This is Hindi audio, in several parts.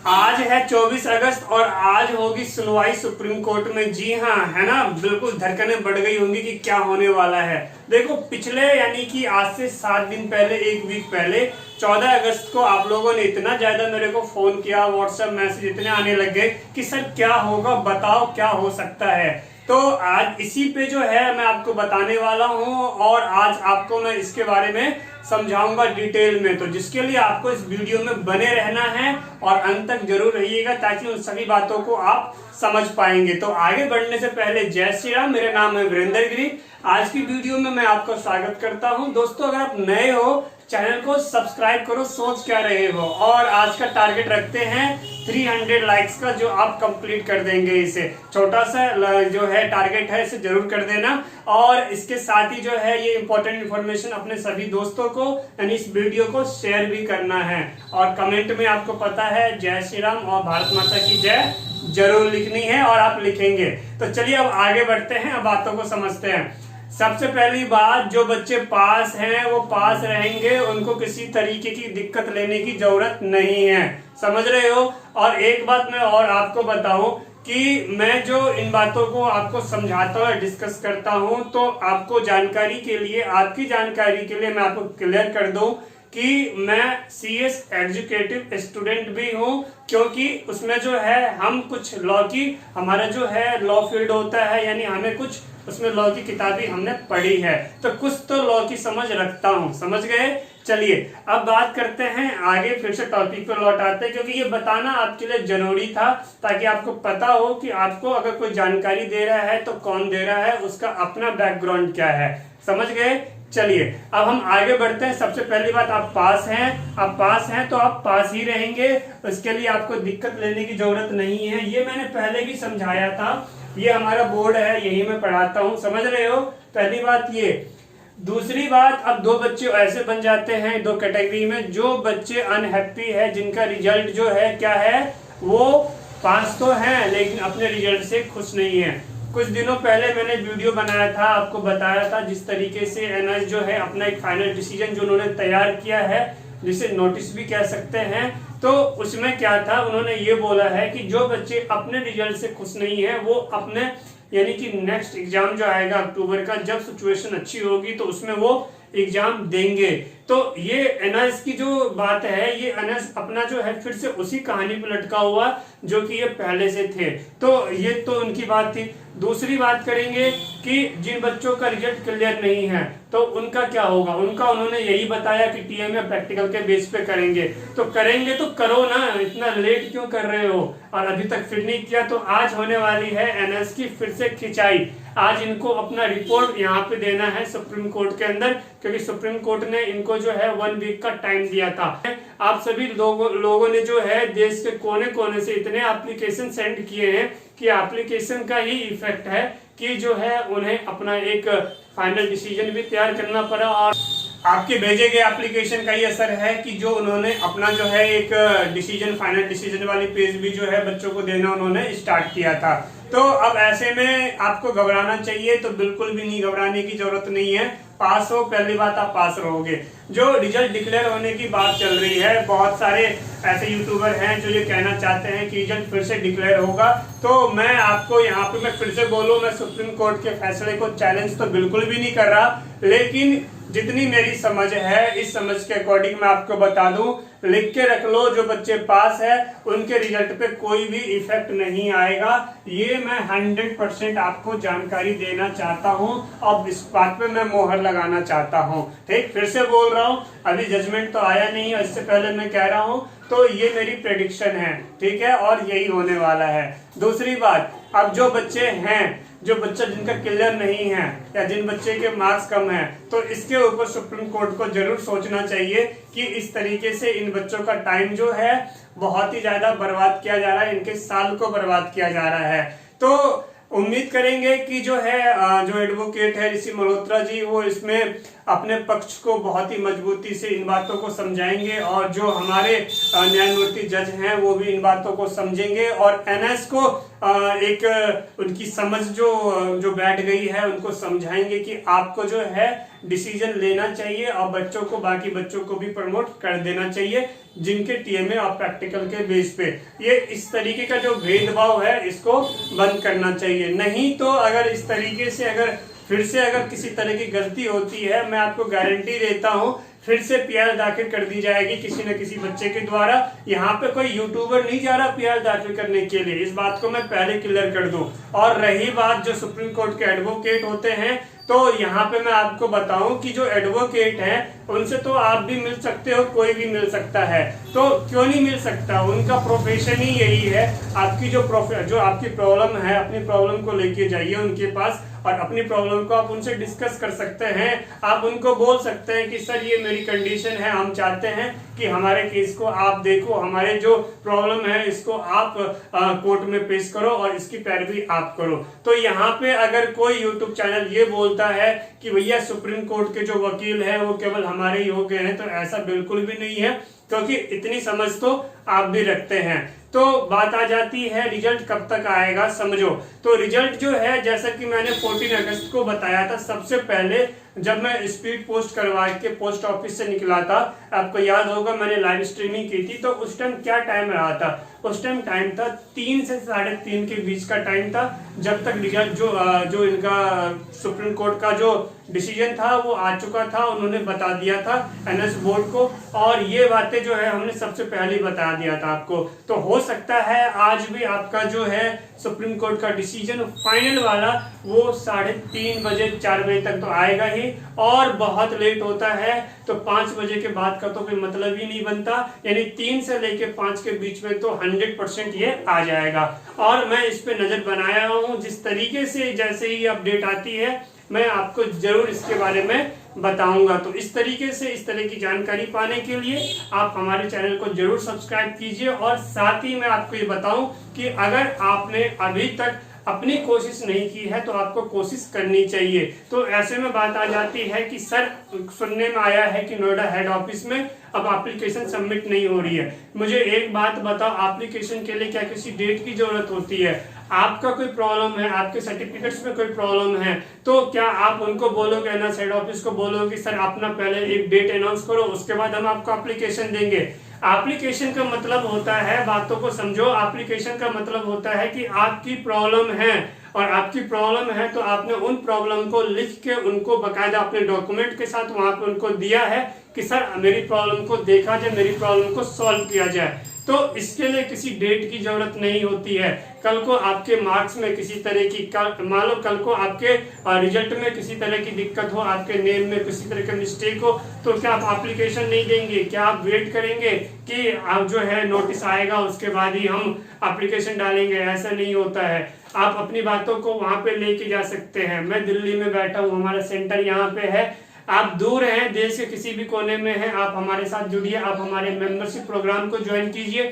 आज है 24 अगस्त और आज होगी सुनवाई सुप्रीम कोर्ट में। जी हाँ, है ना, बिल्कुल धड़कनें बढ़ गई होंगी कि क्या होने वाला है। देखो, पिछले यानी कि आज से 7 दिन पहले, एक वीक पहले 14 अगस्त को आप लोगों ने इतना ज्यादा मेरे को फोन किया, व्हाट्सएप मैसेज इतने आने लग गए कि सर क्या होगा, बताओ क्या हो सकता है। तो आज इसी पे जो है मैं आपको बताने वाला हूँ और आज आपको मैं इसके बारे में समझाऊंगा डिटेल में। तो जिसके लिए आपको इस वीडियो में बने रहना है और अंत तक जरूर रहिएगा ताकि उन सभी बातों को आप समझ पाएंगे। तो आगे बढ़ने से पहले जय श्री राम, मेरा नाम है वीरेंद्र गिरी। आज की वीडियो में मैं आपका स्वागत करता हूं। दोस्तों, अगर आप नए हो चैनल को सब्सक्राइब करो, सोच क्या रहे हो। और आज का टारगेट रखते हैं 300 लाइक्स का, जो आप कंप्लीट कर देंगे। इसे छोटा सा जो है टारगेट है, इसे जरूर कर देना। और इसके साथ ही जो है ये इंपॉर्टेंट इन्फॉर्मेशन अपने सभी दोस्तों को यानी इस वीडियो को शेयर भी करना है। और कमेंट में आपको पता है जय श्री राम और भारत माता की जय जरूर लिखनी है और आप लिखेंगे। तो चलिए अब आगे बढ़ते हैं, अब बातों को समझते हैं। सबसे पहली बात, जो बच्चे पास हैं वो पास रहेंगे, उनको किसी तरीके की दिक्कत लेने की जरूरत नहीं है, समझ रहे हो। और एक बात मैं और आपको बताऊं कि मैं जो इन बातों को आपको समझाता हूँ, डिस्कस करता हूँ, तो आपको जानकारी के लिए, आपकी जानकारी के लिए मैं आपको क्लियर कर दूं कि मैं सीएस एग्जीक्यूटिव स्टूडेंट भी हूँ, क्योंकि उसमें जो है हम कुछ लॉ की, हमारा जो है लॉ फील्ड होता है, यानी हमें कुछ उसमें लॉ की किताबें हमने पढ़ी है, तो कुछ तो लॉ की समझ रखता हूँ, समझ गए। चलिए अब बात करते हैं आगे, फिर से टॉपिक पर लौट आते हैं, क्योंकि ये बताना आपके लिए जरूरी था ताकि आपको पता हो कि आपको अगर कोई जानकारी दे रहा है तो कौन दे रहा है, उसका अपना बैकग्राउंड क्या है, समझ गए। चलिए अब हम आगे बढ़ते हैं। सबसे पहली बात, आप पास हैं, आप पास हैं तो आप पास ही रहेंगे, उसके लिए आपको दिक्कत लेने की जरूरत नहीं है। ये मैंने पहले भी समझाया था, ये हमारा बोर्ड है, यही मैं पढ़ाता हूँ, समझ रहे हो। पहली बात ये। दूसरी बात, अब दो बच्चे ऐसे बन जाते हैं दो कैटेगरी में, जो बच्चे अनहैप्पी है, जिनका रिजल्ट जो है क्या है, वो पास तो हैं लेकिन अपने रिजल्ट से खुश नहीं है। कुछ दिनों पहले मैंने वीडियो बनाया था, आपको बताया था जिस तरीके से एनएस जो है अपना एक फाइनल डिसीजन जो उन्होंने तैयार किया है, जिसे नोटिस भी कह सकते हैं, तो उसमें क्या था, उन्होंने ये बोला है कि जो बच्चे अपने रिजल्ट से खुश नहीं है वो अपने यानी कि नेक्स्ट एग्जाम जो आएगा अक्टूबर का, जब सिचुएशन अच्छी होगी तो उसमें वो एग्जाम देंगे। तो ये एनएस की जो बात है, ये एनएस अपना जो है फिर से उसी कहानी पे लटका हुआ जो कि ये पहले से थे। तो ये तो उनकी बात थी। दूसरी बात करेंगे कि जिन बच्चों का रिजल्ट क्लियर नहीं है तो उनका क्या होगा। उनका उन्होंने यही बताया कि टीएम या प्रैक्टिकल के बेस पे करेंगे। तो करेंगे तो करो ना, इतना लेट क्यों कर रहे हो, और अभी तक फिर नहीं किया। तो आज होने वाली है एनएस की फिर से खिंचाई। आज इनको अपना रिपोर्ट यहाँ पे देना है सुप्रीम कोर्ट के अंदर, क्योंकि सुप्रीम कोर्ट ने इनको जो है 1 वीक का टाइम दिया था। आप सभी लोगों ने जो है देश के कोने कोने से इतने एप्लीकेशन सेंड किए हैं कि एप्लीकेशन का ही इफेक्ट है कि जो है उन्हें अपना एक फाइनल डिसीजन भी तैयार करना पड़ा, और आपके भेजे गए एप्लीकेशन का ही असर है कि जो उन्होंने अपना जो है एक डिसीजन, फाइनल डिसीजन वाली पेज भी जो है बच्चों को देना उन्होंने स्टार्ट किया था। तो अब ऐसे में आपको घबराना चाहिए तो बिल्कुल भी नहीं, घबराने की जरूरत नहीं है। पास हो, पहली बात आप पास रहोगे। जो रिजल्ट डिक्लेयर होने की बात चल रही है, बहुत सारे ऐसे यूट्यूबर हैं जो ये कहना चाहते हैं कि रिजल्ट फिर से डिक्लेयर होगा। तो मैं आपको यहाँ पे मैं फिर से बोलूँ, मैं सुप्रीम कोर्ट के फैसले को चैलेंज तो बिल्कुल भी नहीं कर रहा, लेकिन जितनी मेरी समझ है इस समझ के अकॉर्डिंग मैं आपको बता दूं, लिख के रख लो, जो बच्चे पास है उनके रिजल्ट पे कोई भी इफेक्ट नहीं आएगा। ये मैं 100% आपको जानकारी देना चाहता हूं, अब इस बात पे मैं मोहर लगाना चाहता हूं। ठीक, फिर से बोल रहा हूं, अभी जजमेंट तो आया नहीं है, इससे पहले मैं कह रहा हूं, तो ये मेरी प्रेडिक्शन है, ठीक है, और यही होने वाला है। दूसरी बात, अब जो बच्चे हैं, जो बच्चा जिनका क्लियर नहीं है या जिन बच्चे के मार्क्स कम हैं, तो इसके ऊपर सुप्रीम कोर्ट को जरूर सोचना चाहिए कि इस तरीके से इन बच्चों का टाइम जो है बहुत ही ज्यादा बर्बाद किया जा रहा है, इनके साल को बर्बाद किया जा रहा है। तो उम्मीद करेंगे कि जो है जो एडवोकेट है ऋषि मल्होत्रा जी, वो इसमें अपने पक्ष को बहुत ही मजबूती से इन बातों को समझाएंगे, और जो हमारे न्यायमूर्ति जज हैं वो भी इन बातों को समझेंगे और एनएस को एक उनकी समझ जो बैठ गई है उनको समझाएंगे कि आपको जो है डिसीजन लेना चाहिए और बच्चों को, बाकी बच्चों को भी प्रमोट कर देना चाहिए जिनके टीएमए और प्रैक्टिकल के बेस पे। ये इस तरीके का जो भेदभाव है इसको बंद करना चाहिए। नहीं तो अगर इस तरीके से फिर से किसी तरह की गलती होती है, मैं आपको गारंटी देता हूं फिर से पीआर दाखिल कर दी जाएगी किसी न किसी बच्चे के द्वारा। यहाँ पे कोई यूट्यूबर नहीं जा रहा पीआर दाखिल करने के लिए, इस बात को मैं पहले क्लियर कर दूं। और रही बात जो सुप्रीम कोर्ट के एडवोकेट होते हैं, तो यहाँ पे मैं आपको बताऊं कि जो एडवोकेट हैं उनसे तो आप भी मिल सकते हो, कोई भी मिल सकता है। तो क्यों नहीं मिल सकता, उनका प्रोफेशन ही यही है। आपकी जो आपकी प्रॉब्लम है, अपनी प्रॉब्लम को लेके जाइए उनके पास और अपनी प्रॉब्लम को आप उनसे डिस्कस कर सकते हैं। आप उनको बोल सकते हैं कि सर ये मेरी कंडीशन है, हम चाहते हैं कि हमारे केस को आप देखो, हमारे जो प्रॉब्लम है इसको आप कोर्ट में पेश करो और इसकी पैरवी आप करो। तो यहाँ पे अगर कोई यूट्यूब चैनल ये बोलता है कि भैया सुप्रीम कोर्ट के जो वकील हैं वो केवल हमारे ही हो गए हैं, तो ऐसा बिल्कुल भी नहीं है, क्योंकि इतनी समझ तो आप भी रखते हैं। तो बात आ जाती है रिजल्ट कब तक आएगा, समझो। तो रिजल्ट जो है, जैसा कि मैंने 14 अगस्त को बताया था, सबसे पहले जब मैं स्पीड पोस्ट करवा के पोस्ट ऑफिस से निकला था, आपको याद होगा मैंने लाइव स्ट्रीमिंग की थी, तो उस टाइम क्या टाइम रहा था, उस टाइम टाइम था 3 से 3:30 के बीच का टाइम था, जब तक रिजल्ट जो इनका सुप्रीम कोर्ट का जो डिसीजन था वो आ चुका था, उन्होंने बता दिया था एनएस बोर्ड को। और ये बातें जो है हमने सबसे पहले ही बता दिया था आपको। तो हो सकता है आज भी आपका जो है सुप्रीम कोर्ट का डिसीजन फाइनल वाला वो 3:30 बजे 4 बजे तक तो आएगा ही, और बहुत लेट होता है तो 5 बजे के बाद का तो कोई मतलब ही नहीं बनता, यानी 3 से लेके 5 के बीच में तो 100% ये आ जाएगा। और मैं इस पे नजर बनाया हूँ, जिस तरीके से जैसे ही अपडेट आती है मैं आपको जरूर इसके बारे में बताऊंगा। तो इस तरीके से इस तरह की जानकारी पाने के लिए आप हमारे चैनल को जरूर सब्सक्राइब कीजिए। और साथ ही मैं आपको ये बताऊं कि अगर आपने अभी तक अपनी कोशिश नहीं की है तो आपको कोशिश करनी चाहिए। तो ऐसे में बात आ जाती है कि सर सुनने में आया है कि नोएडा हेड ऑफिस में अब एप्लीकेशन सबमिट नहीं हो रही है। मुझे एक बात बताओ, एप्लीकेशन के लिए क्या किसी डेट की जरूरत होती है? आपका कोई प्रॉब्लम है, आपके सर्टिफिकेट्स में कोई प्रॉब्लम है, तो क्या आप उनको बोलोगे, एनएस हेड ऑफिस को बोलोगे सर अपना पहले एक डेट अनाउंस करो, उसके बाद हम आपको एप्लीकेशन देंगे? एप्लीकेशन का मतलब होता है, बातों को समझो, एप्लीकेशन का मतलब होता है कि आपकी प्रॉब्लम है और आपकी प्रॉब्लम है तो आपने उन प्रॉब्लम को लिख के उनको बकायदा अपने डॉक्यूमेंट के साथ वहां पे उनको दिया है कि सर मेरी प्रॉब्लम को देखा जाए, मेरी प्रॉब्लम को सॉल्व किया जाए। तो इसके लिए किसी डेट की जरूरत नहीं होती है। कल को आपके मार्क्स में किसी तरह की, मान लो कल को आपके रिजल्ट में किसी तरह की दिक्कत हो, आपके नेम में किसी तरह का मिस्टेक हो, तो क्या आप एप्लीकेशन नहीं देंगे? क्या आप वेट करेंगे कि आप जो है नोटिस आएगा उसके बाद ही हम एप्लीकेशन डालेंगे? ऐसा नहीं होता है। आप अपनी बातों को वहां पे लेके जा सकते हैं। मैं दिल्ली में बैठा हूँ, हमारा सेंटर यहाँ पे है, आप दूर हैं, देश के किसी भी कोने में हैं, आप हमारे साथ जुड़िए, आप हमारे मेंबरशिप प्रोग्राम को ज्वाइन कीजिए।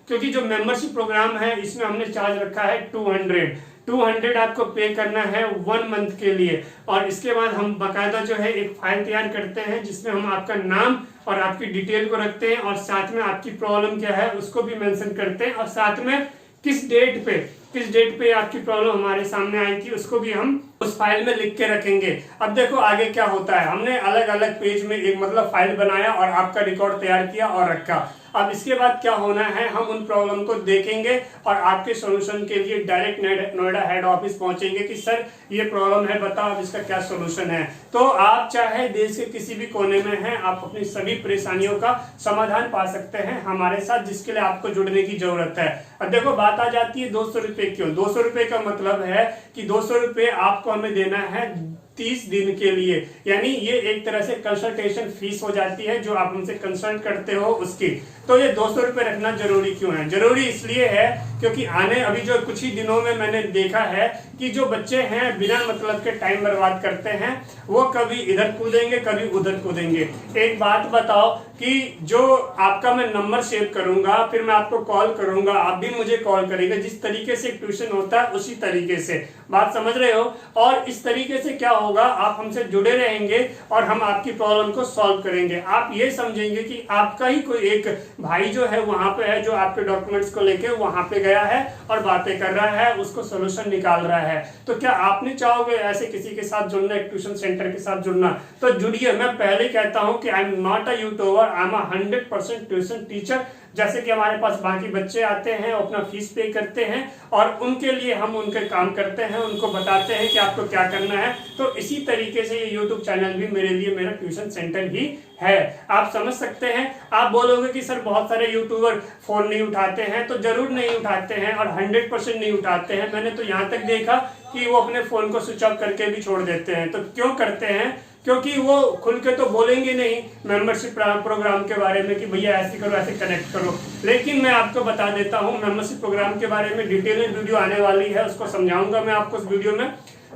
क्योंकि जो मेंबरशिप प्रोग्राम है इसमें हमने चार्ज रखा है 200 आपको पे करना है 1 मंथ के लिए। और इसके बाद हम बकायदा जो है एक फाइल तैयार करते हैं जिसमें हम आपका नाम और आपकी डिटेल को रखते हैं और साथ में आपकी प्रॉब्लम क्या है उसको भी मेंशन करते हैं, और साथ में किस डेट पे आपकी प्रॉब्लम हमारे सामने आई थी उसको भी हम उस फाइल में लिख के रखेंगे। अब देखो आगे क्या होता है, हमने अलग अलग पेज में एक मतलब फाइल बनाया और आपका रिकॉर्ड तैयार किया और रखा। अब इसके बाद क्या होना है, हम उन प्रॉब्लम को देखेंगे और आपके सॉल्यूशन के लिए डायरेक्ट नोएडा हेड ऑफिस पहुंचेंगे कि सर ये प्रॉब्लम है, बताओ अब इसका क्या सॉल्यूशन है। तो आप चाहे देश के किसी भी कोने में हैं, आप अपनी सभी परेशानियों का समाधान पा सकते हैं हमारे साथ, जिसके लिए आपको जुड़ने की जरूरत है। अब देखो बात आ जाती है 200 रुपए क्यों। 200 रुपए का मतलब है कि 200 रुपए आपको हमें देना है 30 दिन के लिए, यानी ये एक तरह से कंसल्टेशन फीस हो जाती है जो आप हमसे कंसल्ट करते हो उसकी। तो ये 200 रुपए रखना जरूरी क्यों है? जरूरी इसलिए है क्योंकि अभी जो कुछ ही दिनों में मैंने देखा है कि जो बच्चे हैं बिना मतलब के टाइम बर्बाद करते हैं, वो कभी इधर कूदेंगे कभी उधर कूदेंगे। एक बात बताओ कि जो आपका मैं नंबर सेव करूंगा, फिर मैं आपको कॉल करूंगा, आप भी मुझे कॉल करेंगे, जिस तरीके से ट्यूशन होता है उसी तरीके से, बात समझ रहे हो? और इस तरीके से क्या होगा, आप हमसे जुड़े रहेंगे और हम आपकी प्रॉब्लम को सॉल्व करेंगे। आप ये समझेंगे कि आपका ही कोई एक भाई जो है वहां पे है, जो आपके डॉक्यूमेंट्स को लेके वहां पे गया है और बातें कर रहा है, उसको सोल्यूशन निकाल रहा है। तो क्या आपने चाहोगे ऐसे किसी के साथ जुड़ना, एक ट्यूशन सेंटर के साथ जुड़ना? तो जुड़िए। मैं पहले कहता हूं कि I am not a YouTuber, I am 100% tuition teacher. जैसे कि हमारे पास बाकी बच्चे आते हैं, अपना फीस पे करते हैं और उनके लिए हम उनके काम करते हैं, उनको बताते हैं कि आपको क्या करना है। तो इसी तरीके से ये YouTube चैनल भी मेरे लिए मेरा ट्यूशन सेंटर ही है। आप समझ सकते हैं। आप बोलोगे कि सर बहुत सारे यूट्यूबर फोन नहीं उठाते हैं, तो जरूर नहीं उठाते हैं और 100% नहीं उठाते हैं। मैंने तो यहाँ तक देखा कि वो अपने फोन को स्विच ऑफ करके भी छोड़ देते हैं। तो क्यों करते हैं? क्योंकि वो खुल के तो बोलेंगे नहीं मेंबरशिप प्रोग्राम के बारे में कि भैया ऐसे करो, ऐसे कनेक्ट करो। लेकिन मैं आपको बता देता हूँ, मेंबरशिप प्रोग्राम के बारे में डिटेल में वीडियो आने वाली है, उसको समझाऊंगा मैं आपको इस वीडियो में।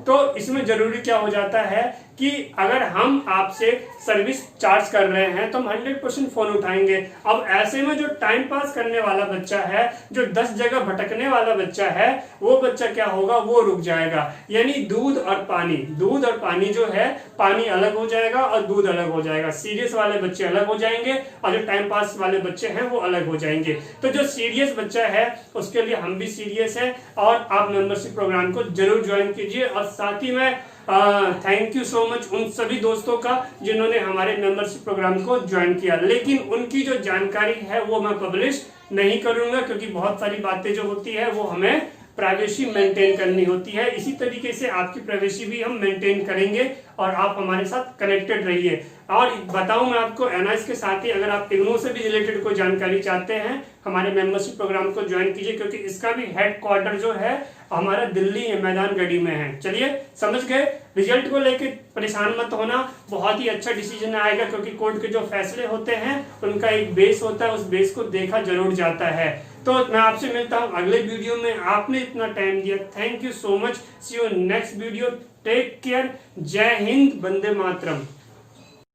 तो इसमें जरूरी क्या हो जाता है कि अगर हम आपसे सर्विस चार्ज कर रहे हैं तो हम 100% फोन उठाएंगे। अब ऐसे में जो टाइम पास करने वाला बच्चा है, जो 10 जगह भटकने वाला बच्चा है, वो बच्चा क्या होगा, वो रुक जाएगा। यानी दूध और पानी जो है, पानी अलग हो जाएगा और दूध अलग हो जाएगा। सीरियस वाले बच्चे अलग हो जाएंगे और जो टाइम पास वाले बच्चे हैं वो अलग हो जाएंगे। तो जो सीरियस बच्चा है उसके लिए हम भी सीरियस है और आप मेंबरशिप प्रोग्राम को जरूर ज्वाइन कीजिए। और साथ ही में थैंक यू सो मच उन सभी दोस्तों का जिन्होंने हमारे मेंबरशिप प्रोग्राम को ज्वाइन किया। लेकिन उनकी जो जानकारी है वो मैं पब्लिश नहीं करूंगा, क्योंकि बहुत सारी बातें जो होती है वो हमें प्राइवेसी मेंटेन करनी होती है। इसी तरीके से आपकी प्राइवेसी भी हम मेंटेन करेंगे और आप हमारे साथ कनेक्टेड रहिए। और बताऊं मैं आपको, एनआईएस के साथ ही अगर आप इग्नू से भी रिलेटेड कोई जानकारी चाहते हैं, हमारे मेंबरशिप प्रोग्राम को ज्वाइन कीजिए, क्योंकि इसका भी हेड क्वार्टर जो है हमारा दिल्ली मैदान गढ़ी में है। चलिए समझ गए। रिजल्ट को लेके परेशान मत होना, बहुत ही अच्छा डिसीजन आएगा, क्योंकि कोर्ट के जो फैसले होते हैं उनका एक बेस होता है, उस बेस को देखा जरूर जाता है। तो मैं आपसे मिलता हूं अगले वीडियो में। आपने इतना टाइम दिया, thank you so much. See you next video. Take care. जय हिंद, वंदे मातरम।